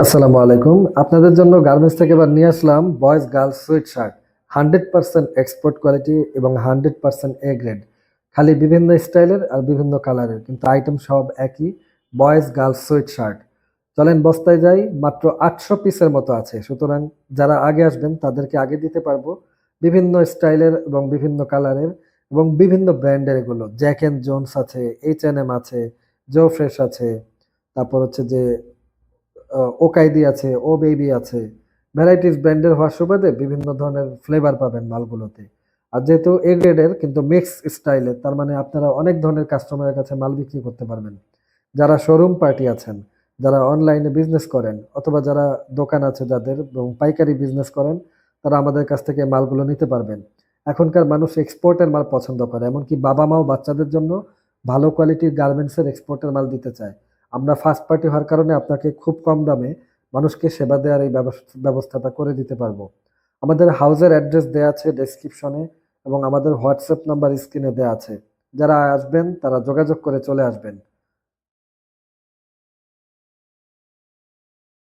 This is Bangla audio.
আসসালামু আলাইকুম। আপনাদের জন্য গার্মেন্টস থেকে এবার নিয়ে আসলাম boys girls sweatshirt. 100% export quality এবং 100% এ গ্রেড। খালি বিভিন্ন স্টাইলের আর বিভিন্ন কালারের, কিন্তু আইটেম সব একই। Boys girls sweet shirt. চলেন বস্তায় যাই, মাত্র 800 পিসের মতো আছে। সুতরাং যারা আগে আসবেন তাদেরকে আগে দিতে পারবো। বিভিন্ন স্টাইলের এবং বিভিন্ন কালারের এবং বিভিন্ন ব্র্যান্ডের এগুলো। জ্যাক এন্ড জোনস আছে, H&M আছে, জো ফ্রেশ আছে, তারপর হচ্ছে যে ওকাইদি আছে, ও বেবি আছে। ভ্যারাইটিস ব্র্যান্ডের হওয়ার সুবাদে বিভিন্ন ধরনের ফ্লেভার পাবেন মালগুলোতে। আর যেহেতু এ গ্রেডের কিন্তু মিক্স স্টাইলের, তার মানে আপনারা অনেক ধরনের কাস্টমারের কাছে মাল বিক্রি করতে পারবেন। যারা শোরুম পার্টি আছেন, যারা অনলাইনে বিজনেস করেন, অথবা যারা দোকান আছে যাদের এবং পাইকারি বিজনেস করেন, তারা আমাদের কাছ থেকে মালগুলো নিতে পারবেন। এখনকার মানুষ এক্সপোর্টের মাল পছন্দ করে, এমনকি বাবা মাও বাচ্চাদের জন্য ভালো কোয়ালিটির গার্মেন্টসের এক্সপোর্টের মাল দিতে চায়। আমরা ফার্স্ট পার্টি হওয়ার কারণে আপনাকে খুব কম দামে মানুষকে সেবা দেওয়ার এই ব্যবস্থাটা করে দিতে পারবো। আমাদের হাউসের অ্যাড্রেস দেওয়া আছে ডেসক্রিপশনে, এবং আমাদের হোয়াটসঅ্যাপ নাম্বার স্ক্রিনে দেওয়া আছে। যারা আসবেন তারা যোগাযোগ করে চলে আসবেন।